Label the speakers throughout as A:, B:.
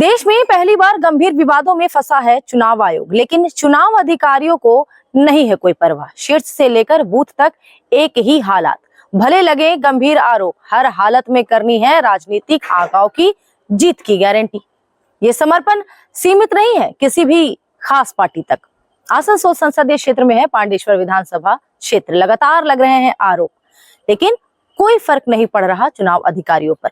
A: देश में पहली बार गंभीर विवादों में फंसा है चुनाव आयोग, लेकिन चुनाव अधिकारियों को नहीं है कोई परवाह। शीर्ष से लेकर बूथ तक एक ही हालात, भले लगे गंभीर आरोप, हर हालत में करनी है राजनीतिक आंकड़ों की जीत की गारंटी। ये समर्पण सीमित नहीं है किसी भी खास पार्टी तक। आसनसोल संसदीय क्षेत्र में है पांडेश्वर विधानसभा क्षेत्र, लगातार लग रहे हैं आरोप, लेकिन कोई फर्क नहीं पड़ रहा चुनाव अधिकारियों पर।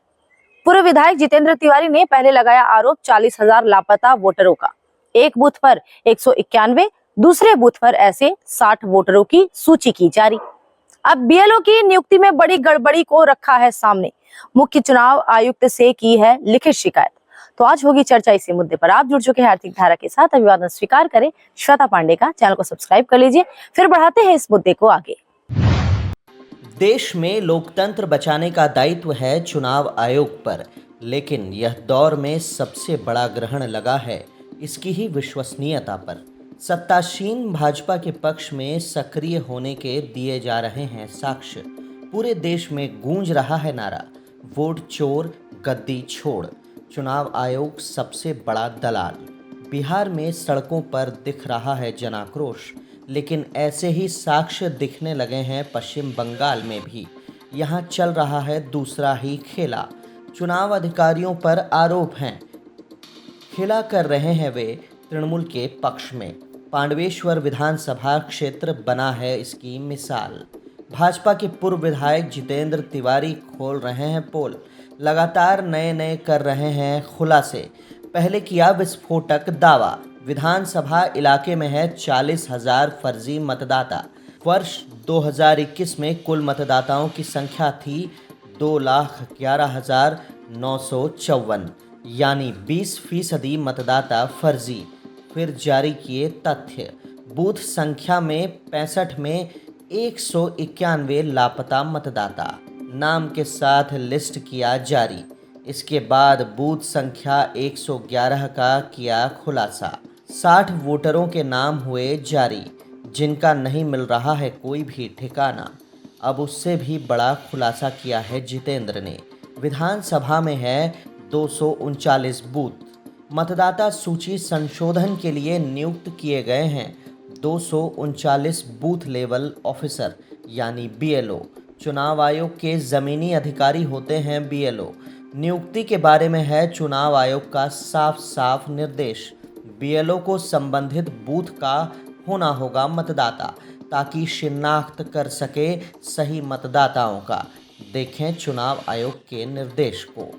A: पूर्व विधायक जितेंद्र तिवारी ने पहले लगाया आरोप 40,000 लापता वोटरों का। एक बूथ पर 191, दूसरे बूथ पर ऐसे 60 वोटरों की सूची की जारी। अब बीएलओ की नियुक्ति में बड़ी गड़बड़ी को रखा है सामने। मुख्य चुनाव आयुक्त से की है लिखित शिकायत। तो आज होगी चर्चा इसी मुद्दे पर। आप जुड़ चुके हैं आर्थिक धारा के साथ, अभिवादन स्वीकार करें श्वेता पांडे का। चैनल को सब्सक्राइब कर लीजिए, फिर बढ़ाते हैं इस मुद्दे को आगे।
B: देश में लोकतंत्र बचाने का दायित्व है चुनाव आयोग पर, लेकिन यह दौर में सबसे बड़ा ग्रहण लगा है इसकी ही विश्वसनीयता पर। सत्तासीन भाजपा के पक्ष में सक्रिय होने के दिए जा रहे हैं साक्ष्य। पूरे देश में गूंज रहा है नारा, वोट चोर गद्दी छोड़। चुनाव आयोग सबसे बड़ा दलाल। बिहार में सड़कों पर दिख रहा है जनाक्रोश, लेकिन ऐसे ही साक्ष्य दिखने लगे हैं पश्चिम बंगाल में भी। यहाँ चल रहा है दूसरा ही खेला। चुनाव अधिकारियों पर आरोप हैं, खेला कर रहे हैं वे तृणमूल के पक्ष में। पांडवेश्वर विधानसभा क्षेत्र बना है इसकी मिसाल। भाजपा के पूर्व विधायक जितेंद्र तिवारी खोल रहे हैं पोल, लगातार नए कर रहे हैं खुलासे। पहले किया विस्फोटक दावा, विधानसभा इलाके में है 40,000 फर्जी मतदाता। वर्ष 2021 में कुल मतदाताओं की संख्या थी 2,11,954, यानी 20% मतदाता फर्जी। फिर जारी किए तथ्य, बूथ संख्या में 65 में 191 लापता मतदाता, नाम के साथ लिस्ट किया जारी। इसके बाद बूथ संख्या 111 का किया खुलासा। 60 वोटरों के नाम हुए जारी, जिनका नहीं मिल रहा है कोई भी ठिकाना। अब उससे भी बड़ा खुलासा किया है जितेंद्र ने। विधानसभा में है 239 बूथ। मतदाता सूची संशोधन के लिए नियुक्त किए गए हैं 239 बूथ लेवल ऑफिसर, यानी बीएलओ। चुनाव आयोग के ज़मीनी अधिकारी होते हैं बीएलओ। नियुक्ति के बारे में है चुनाव आयोग का साफ निर्देश। बीएलओ को संबंधित बूथ का होना होगा मतदाता, ताकि शिनाख्त कर सके सही मतदाताओं का। देखें चुनाव आयोग के निर्देश को।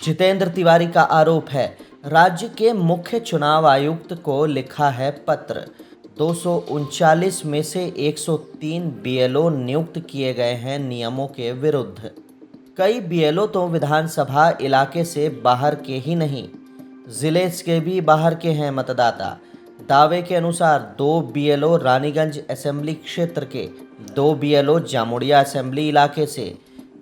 B: जितेंद्र तिवारी का आरोप है, राज्य के मुख्य चुनाव आयुक्त को लिखा है पत्र। 239 में से 103 बीएलओ नियुक्त किए गए हैं नियमों के विरुद्ध। कई बीएलओ तो विधानसभा इलाके से बाहर के ही नहीं, जिले के भी बाहर के हैं मतदाता। दावे के अनुसार 2 बीएलओ रानीगंज असेंबली क्षेत्र के, 2 बीएलओ जामुड़िया असेंबली इलाके से,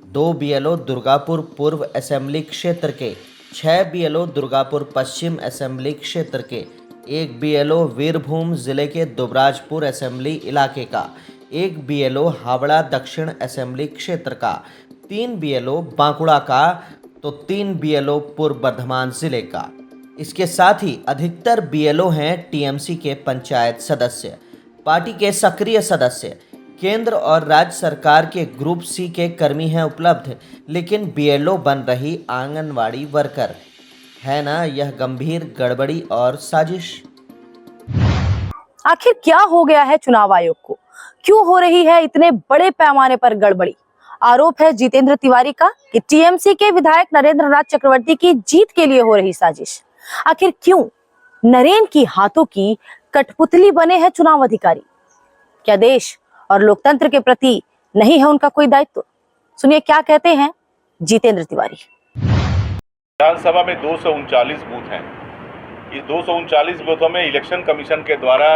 B: 2 बीएलओ दुर्गापुर पूर्व असेंबली क्षेत्र के, 6 बीएलओ दुर्गापुर पश्चिम असेंबली क्षेत्र के, 1 बीएलओ वीरभूम जिले के दुबराजपुर असेंबली इलाके का, 1 बीएलओ हावड़ा दक्षिण असेंबली क्षेत्र का, 3 बीएलओ बांकुड़ा का, तो 3 बीएलओ पूर्व बर्धमान जिले का। इसके साथ ही अधिकतर बीएलओ हैं टीएमसी के पंचायत सदस्य, पार्टी के सक्रिय सदस्य। केंद्र और राज्य सरकार के ग्रुप सी के कर्मी हैं उपलब्ध, लेकिन बीएलओ बन रही आंगनवाड़ी वर्कर। है ना यह गंभीर गड़बड़ी और साजिश?
A: आखिर क्या हो गया है चुनाव आयोग को? क्यों हो रही है इतने बड़े पैमाने पर गड़बड़ी? आरोप है जितेंद्र तिवारी का कि टीएमसी के विधायक नरेंद्र नाथ चक्रवर्ती की जीत के लिए हो रही साजिश। आखिर क्यों नरेन की हाथों की कठपुतली बने हैं चुनाव अधिकारी? क्या देश और लोकतंत्र के प्रति नहीं है उनका कोई दायित्व? सुनिए क्या कहते हैं जितेंद्र तिवारी।
C: विधानसभा में 239 बूथ हैं। इस 239 बूथों में इलेक्शन कमीशन के द्वारा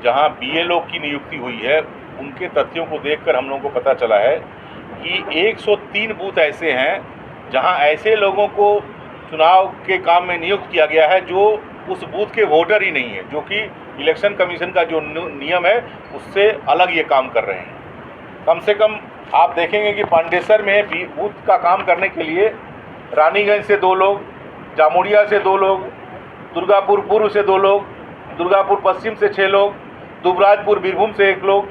C: जहां BLO की नियुक्ति हुई है, उनके तथ्यों को देखकर हम लोगों को पता चला है कि 103 बूथ ऐसे हैं जहां ऐसे लोगों को चुनाव के काम में नियुक्त किया गया है जो उस बूथ के वोटर ही नहीं है, जो कि इलेक्शन कमीशन का जो नियम है उससे अलग ये काम कर रहे हैं। कम से कम आप देखेंगे कि पांडेसर में भी बूथ का काम करने के लिए रानीगंज से 2 लोग, जामुड़िया से 2 लोग, दुर्गापुर पूर्व से 2 लोग, दुर्गापुर पश्चिम से 6 लोग, दुबराजपुर बीरभूम से 1 लोग,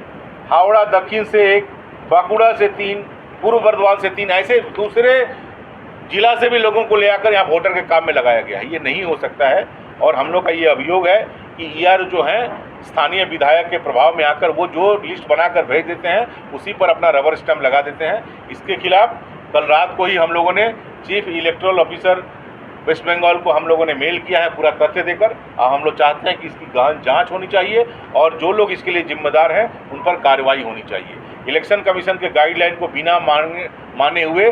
C: हावड़ा दक्षिण से 1, बांकुड़ा से 3, पूर्व बर्धमान से 3, ऐसे दूसरे जिला से भी लोगों को ले आकर यहाँ वोटर के काम में लगाया गया है। ये नहीं हो सकता है और हम लोग का ये अभियोग है कि ER जो है स्थानीय विधायक के प्रभाव में आकर वो जो लिस्ट बनाकर भेज देते हैं उसी पर अपना रबर स्टैम्प लगा देते हैं। इसके खिलाफ कल रात को ही हम लोगों ने chief electoral officer West Bengal को हम लोगों ने मेल किया है पूरा तथ्य देकर। हम लोग चाहते हैं कि इसकी गहन जांच होनी चाहिए और जो लोग इसके लिए जिम्मेदार हैं उन पर कार्रवाई होनी चाहिए। इलेक्शन कमीशन के गाइडलाइन को बिना माने हुए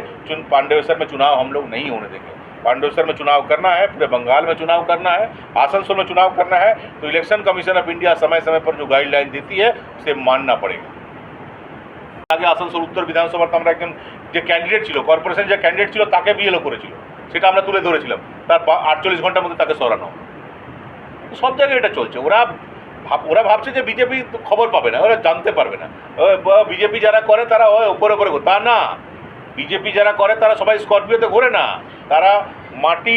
C: पांडेसर में चुनाव हम लोग नहीं होने देंगे। पांडेसर में चुनाव करना है, पूरे बंगाल में चुनाव करना है, आसनसोल में चुनाव करना है तो इलेक्शन कमीशन ऑफ इंडिया समय समय पर जो गाइडलाइन देती है उसे मानना पड़ेगा। আগে আসানসোল উত্তর বিধানসভার আমরা একজন যে ক্যান্ডিডেট ছিল, কর্পোরেশন যে ক্যান্ডিডেট ছিল তাকে BLO করেছিল, সেটা আমরা তুলে ধরেছিলাম, তার 48 ঘন্টার মধ্যে তাকে সরানো। সব জায়গায় এটা চলছে। ওরা ভাবছে যে বিজেপি খবর পাবে না, ওরা জানতে পারবে না। বিজেপি যারা করে তারা উপরে উপরে, তা না, বিজেপি যারা করে তারা সবাই স্করপিওতে ঘোরে না, তারা মাটি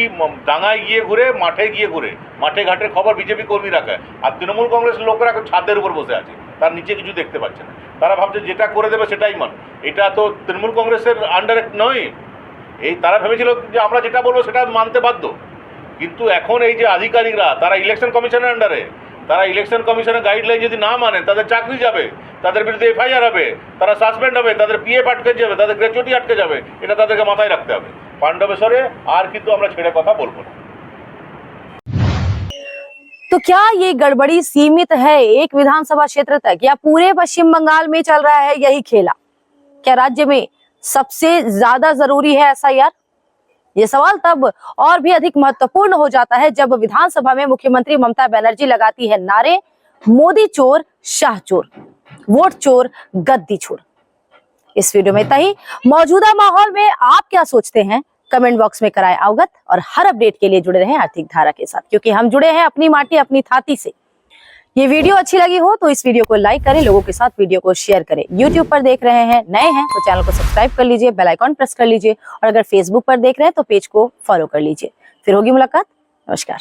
C: ডাঙায় গিয়ে ঘুরে, মাঠে গিয়ে ঘুরে, মাঠে ঘাটের খবর বিজেপি কর্মী রাখে। আর তৃণমূল কংগ্রেসের লোকরা ছাদের উপর বসে আছে, তার নিচে কিছু দেখতে পাচ্ছে না। তারা ভাবছে যেটা করে দেবে সেটাই মান। এটা তো তৃণমূল কংগ্রেসের আন্ডারে নয়। এই তারা ভেবেছিল যে আমরা যেটা বলবো সেটা মানতে বাধ্য, কিন্তু এখন এই যে আধিকারিকরা তারা ইলেকশন কমিশনের আন্ডারে, তারা ইলেকশন কমিশনের গাইডলাইন যদি না মানে তাদের চাকরি যাবে, তাদের বিরুদ্ধে FIR হবে, তারা সাসপেন্ড হবে, তাদের PF আটকে যাবে, তাদের গ্র্যাচুইটি আটকে যাবে। এটা তাদেরকে মাথায় রাখতে হবে। পাণ্ডবেশ্বরে আর কিন্তু আমরা ছেড়ে কথা বলবো না।
A: तो क्या ये गड़बड़ी सीमित है एक विधानसभा क्षेत्र तक या पूरे पश्चिम बंगाल में चल रहा है यही खेला? क्या राज्य में सबसे ज्यादा जरूरी है SIR? ये सवाल तब और भी अधिक महत्वपूर्ण हो जाता है जब विधानसभा में मुख्यमंत्री ममता बनर्जी लगाती है नारे मोदी चोर, शाह चोर, वोट चोर, गद्दी छोड़। इस वीडियो में इतना ही। मौजूदा माहौल में आप क्या सोचते हैं कमेंट बॉक्स में कराएं अवगत और हर अपडेट के लिए जुड़े रहें आर्थिक धारा के साथ, क्योंकि हम जुड़े हैं अपनी माटी अपनी थाती से। ये वीडियो अच्छी लगी हो तो इस वीडियो को लाइक करें, लोगों के साथ वीडियो को शेयर करें। YouTube पर देख रहे हैं, नए हैं तो चैनल को सब्सक्राइब कर लीजिए, बेल आइकॉन प्रेस कर लीजिए और अगर Facebook पर देख रहे हैं तो पेज को फॉलो कर लीजिए। फिर होगी मुलाकात। नमस्कार।